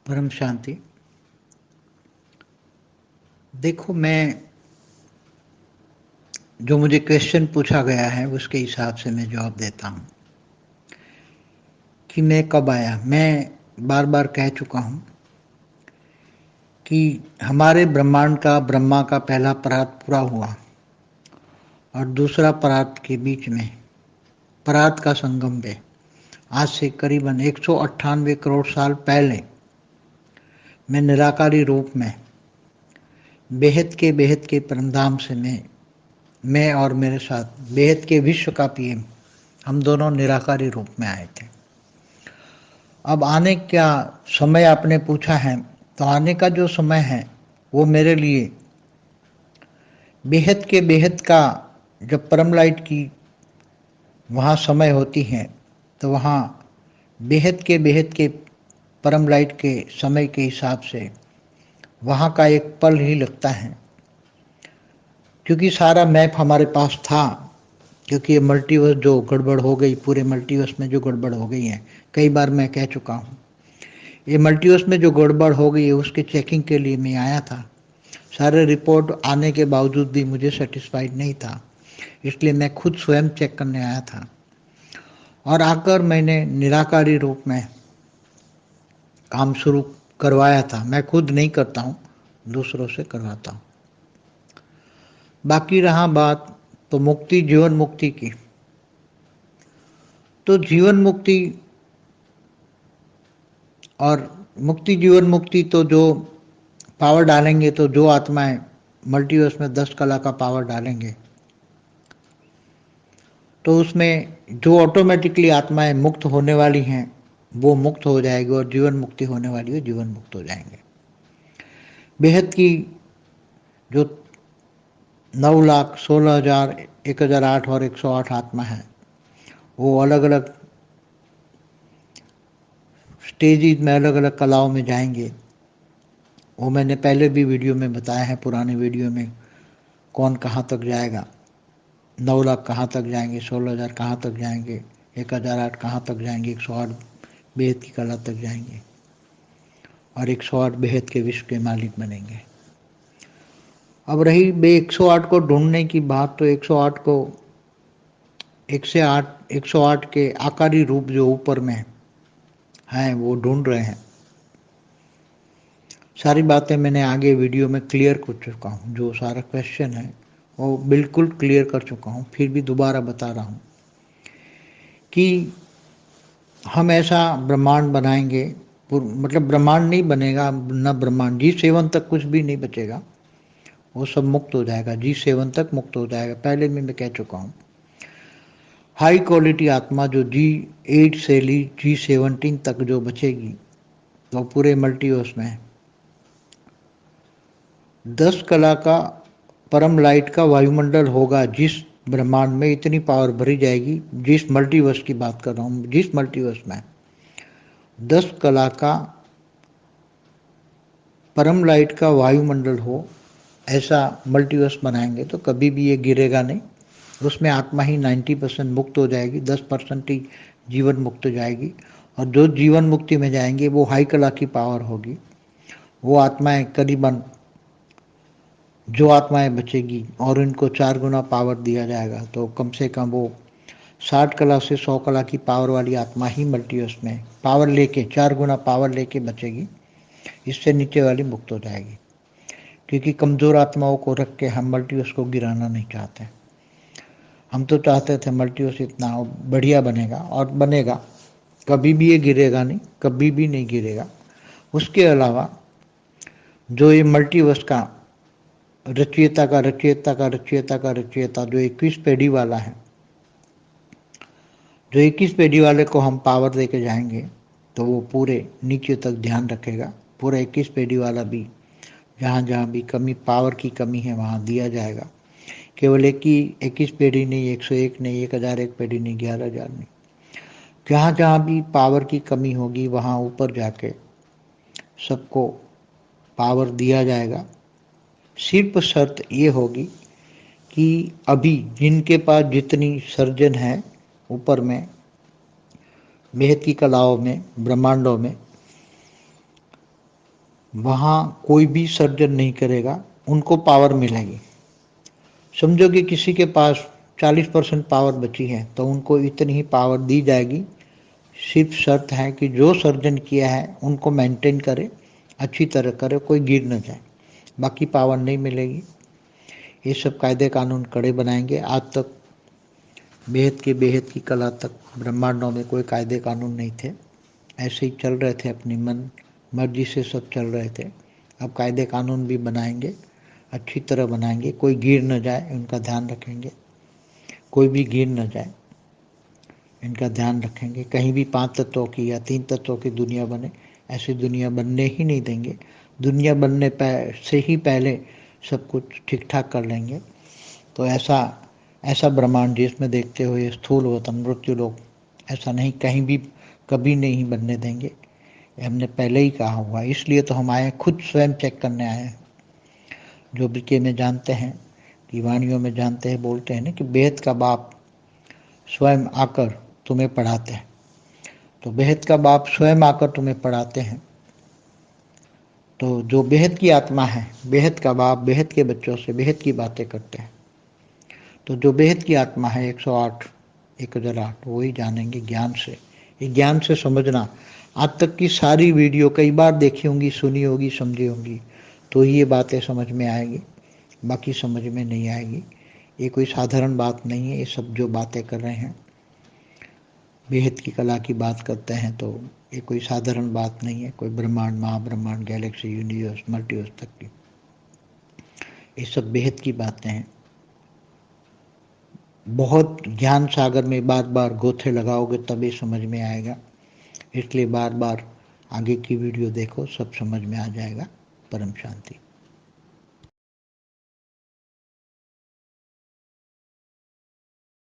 परम शांति। देखो, मैं जो मुझे क्वेश्चन पूछा गया है उसके हिसाब से मैं जवाब देता हूँ कि मैं कब आया। मैं बार बार कह चुका हूँ कि हमारे ब्रह्मांड का ब्रह्मा का पहला परात पूरा हुआ और दूसरा परात के बीच में परात का संगम है। आज से करीबन 198 करोड़ साल पहले मैं निराकारी रूप में बेहद के परमधाम से मैं और मेरे साथ बेहद के विश्व का पीएम, हम दोनों निराकारी रूप में आए थे। अब आने का समय आपने पूछा है, तो आने का जो समय है वो मेरे लिए बेहद का, जब परम लाइट की वहाँ समय होती है तो वहाँ बेहद के परम लाइट के समय के हिसाब से वहाँ का एक पल ही लगता है, क्योंकि सारा मैप हमारे पास था। क्योंकि ये मल्टीवर्स जो गड़बड़ हो गई, पूरे मल्टीवर्स में जो गड़बड़ हो गई है, कई बार मैं कह चुका हूँ, ये मल्टीवर्स में जो गड़बड़ हो गई है उसके चेकिंग के लिए मैं आया था। सारे रिपोर्ट आने के बावजूद भी मुझे सेटिस्फाइड नहीं था, इसलिए मैं खुद स्वयं चेक करने आया था। और आकर मैंने निराकारी रूप में काम शुरू करवाया था। मैं खुद नहीं करता हूँ, दूसरों से करवाता हूँ। बाकी रहा बात तो मुक्ति, जीवन मुक्ति की, तो जीवन मुक्ति और मुक्ति, जीवन मुक्ति तो जो पावर डालेंगे, तो जो आत्माएं मल्टीवर्स में 10 कला का पावर डालेंगे तो उसमें जो ऑटोमेटिकली आत्माएं मुक्त होने वाली हैं वो मुक्त हो जाएगी, और जीवन मुक्ति होने वाली है जीवन मुक्त हो जाएंगे। बेहद की जो 9,00,000, 16,000, 1,008 और 108 आत्मा है, वो अलग अलग स्टेजेस में, अलग अलग कलाओं में जाएंगे। वो मैंने पहले भी वीडियो में बताया है, पुराने वीडियो में, कौन कहाँ तक जाएगा। 9,00,000 कहाँ तक जाएंगे, 16,000 कहाँ तक जाएंगे, 1,008 कहाँ तक जाएंगे, 108 बेहद की कला तक जाएंगे, और 108 बेहद के विश्व के मालिक बनेंगे। अब रही 108 को ढूंढने की बात, तो 108 को 108 के आकारी रूप जो ऊपर में हैं वो ढूंढ रहे हैं। सारी बातें मैंने आगे वीडियो में क्लियर कर चुका हूँ, जो सारा क्वेश्चन है वो बिल्कुल क्लियर कर चुका हूँ। फिर भी दोबारा बता रहा हूँ कि हम ऐसा ब्रह्मांड बनाएंगे, मतलब ब्रह्मांड नहीं बनेगा, न ब्रह्मांड, G7 तक कुछ भी नहीं बचेगा, वो सब मुक्त हो जाएगा। G7 तक मुक्त हो जाएगा, पहले में मैं कह चुका हूँ। हाई क्वालिटी आत्मा जो G8 से ली G17 तक जो बचेगी, वो पूरे मल्टीवर्स में 10 कला का परम लाइट का वायुमंडल होगा। जिस ब्रह्मांड में इतनी पावर भरी जाएगी, जिस मल्टीवर्स की बात कर रहा हूँ, जिस मल्टीवर्स में 10 कला का परम लाइट का वायुमंडल हो, ऐसा मल्टीवर्स बनाएंगे तो कभी भी ये गिरेगा नहीं। उसमें आत्मा ही 90% मुक्त हो जाएगी, 10% ही जीवन मुक्त हो जाएगी। और जो जीवन मुक्ति में जाएंगे वो हाई कला की पावर होगी। वो आत्माएं करीबन, जो आत्माएं बचेगी और इनको 4 गुना पावर दिया जाएगा, तो कम से कम वो 60 कला से 100 कला की पावर वाली आत्मा ही मल्टीवर्स में पावर लेके, 4 गुना पावर लेके बचेगी। इससे नीचे वाली मुक्त हो जाएगी, क्योंकि कमज़ोर आत्माओं को रख के हम मल्टीवर्स को गिराना नहीं चाहते। हम तो चाहते थे मल्टीवर्स इतना बढ़िया बनेगा, और बनेगा, कभी भी ये गिरेगा नहीं, कभी भी नहीं गिरेगा। उसके अलावा जो ये मल्टीवर्स का रचयिता का रचयिता का रचयिता का रचयिता जो 21 पेढ़ी वाला है, जो 21 पेढ़ी वाले को हम पावर दे के जाएंगे तो वो पूरे नीचे तक ध्यान रखेगा। पूरा 21 पेढ़ी वाला भी जहाँ जहाँ भी कमी, पावर की कमी है, वहाँ दिया जाएगा। केवल 21 पेढ़ी नहीं, 101 नहीं, 1,001 पेढ़ी नहीं, 11,000 नहीं, जहाँ जहाँ भी पावर की कमी होगी वहाँ ऊपर जाके सबको पावर दिया जाएगा। सिर्फ शर्त ये होगी कि अभी जिनके पास जितनी सर्जन है ऊपर में, बेहद की कलाओं में, ब्रह्मांडों में, वहाँ कोई भी सर्जन नहीं करेगा, उनको पावर मिलेगी। समझो कि किसी के पास 40% पावर बची है तो उनको इतनी ही पावर दी जाएगी। सिर्फ शर्त है कि जो सर्जन किया है उनको मेंटेन करे, अच्छी तरह करे, कोई गिर न जाए, बाकी पावर नहीं मिलेगी। ये सब कायदे कानून कड़े बनाएंगे। आज तक बेहद के बेहद की कला तक ब्रह्मांडों में कोई कायदे कानून नहीं थे, ऐसे ही चल रहे थे, अपनी मन मर्जी से सब चल रहे थे। अब कायदे कानून भी बनाएंगे, अच्छी तरह बनाएंगे, कोई गिर न जाए उनका ध्यान रखेंगे, कोई भी गिर न जाए इनका ध्यान रखेंगे। कहीं भी 5 तत्वों की या 3 तत्वों की दुनिया बने, ऐसी दुनिया बनने ही नहीं देंगे। दुनिया बनने से ही पहले सब कुछ ठीक ठाक कर लेंगे। तो ऐसा ब्रह्मांड जिसमें देखते हुए स्थूल वतन मृत्यु लोक, ऐसा नहीं कहीं भी कभी नहीं बनने देंगे। हमने पहले ही कहा हुआ, इसलिए तो हम आए, खुद स्वयं चेक करने आए हैं। जो बीके में जानते हैं, कि वाणियों में जानते हैं, बोलते हैं ना कि बेहद का बाप स्वयं आकर तुम्हें पढ़ाते हैं। तो बेहद का बाप स्वयं आकर तुम्हें पढ़ाते हैं। तो जो बेहद की आत्मा है, बेहद का बाप बेहद के बच्चों से बेहद की बातें करते हैं। तो जो बेहद की आत्मा है 108 1008 वही जानेंगे ज्ञान से। ये ज्ञान से समझना, आज तक की सारी वीडियो कई बार देखी होंगी, सुनी होगी, समझी होंगी, तो ही ये बातें समझ में आएगी, बाकी समझ में नहीं आएगी। ये कोई साधारण बात नहीं है। ये सब जो बातें कर रहे हैं, बेहद की कला की बात करते हैं, तो ये कोई साधारण बात नहीं है। कोई ब्रह्मांड, महाब्रह्मांड, गैलेक्सी, यूनिवर्स, मल्टीवर्स तक की, ये सब बेहद की बातें हैं। बहुत ज्ञान सागर में बार बार गोथे लगाओगे तभी समझ में आएगा। इसलिए बार बार आगे की वीडियो देखो, सब समझ में आ जाएगा। परम शांति।